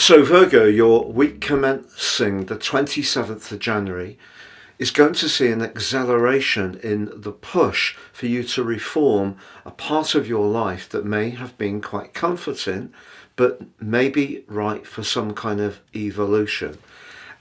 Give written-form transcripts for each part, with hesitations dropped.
So Virgo, your week commencing the 27th of January is going to see an acceleration in the push for you to reform a part of your life that may have been quite comforting, but may be right for some kind of evolution.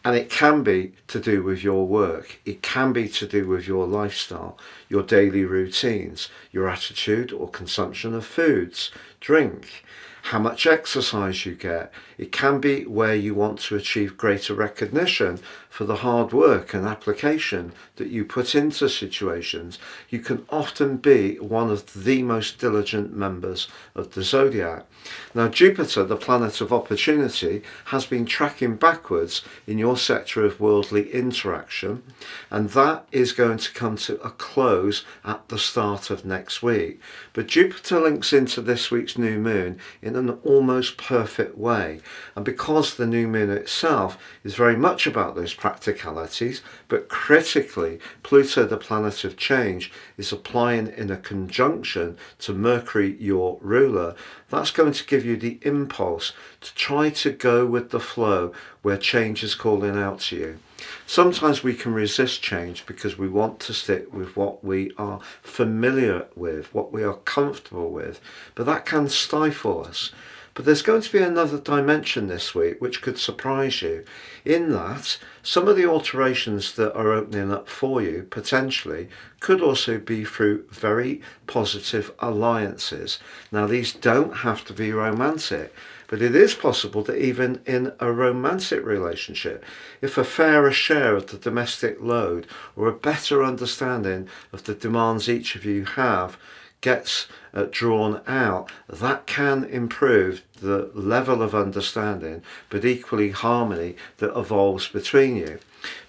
And it can be to do with your work. It can be to do with your lifestyle, your daily routines, your attitude or consumption of foods, drink, how much exercise you get. It can be where you want to achieve greater recognition for the hard work and application that you put into situations. You can often be one of the most diligent members of the zodiac. Now, Jupiter, the planet of opportunity, has been tracking backwards in your sector of worldly interaction, and that is going to come to a close at the start of next week. But Jupiter links into this week's new moon in an almost perfect way, and because the new moon itself is very much about those practicalities, but critically Pluto, the planet of change, is applying in a conjunction to Mercury, your ruler. That's going to give you the impulse to try to go with the flow where change is calling out to you. Sometimes we can resist change because we want to stick with what we are familiar with, what we are comfortable with, but that can stifle us. But there's going to be another dimension this week which could surprise you, in that some of the alterations that are opening up for you potentially could also be through very positive alliances. Now, these don't have to be romantic, but it is possible that even in a romantic relationship, if a fairer share of the domestic load or a better understanding of the demands each of you have gets drawn out, that can improve the level of understanding, but equally harmony that evolves between you.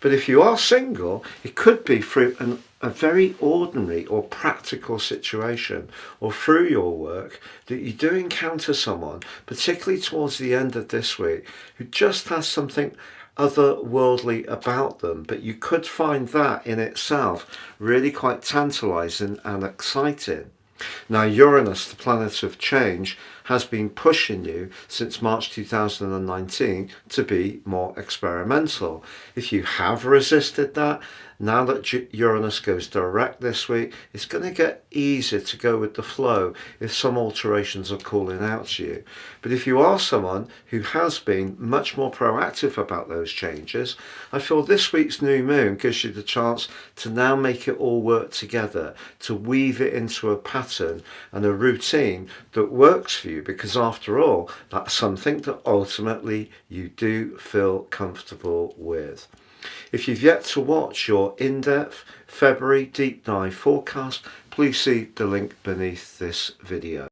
But if you are single, it could be through a very ordinary or practical situation or through your work that you do encounter someone, particularly towards the end of this week, who just has something otherworldly about them, but you could find that in itself really quite tantalizing and exciting. Now, Uranus, the planet of change, has been pushing you since March 2019 to be more experimental. If you have resisted that, now that Uranus goes direct this week, it's going to get easier to go with the flow if some alterations are calling out to you. But if you are someone who has been much more proactive about those changes, I feel this week's new moon gives you the chance to now make it all work together, to weave it into a pattern and a routine that works for you, because after all, that's something that ultimately you do feel comfortable with. If you've yet to watch your in-depth February deep dive forecast, please see the link beneath this video.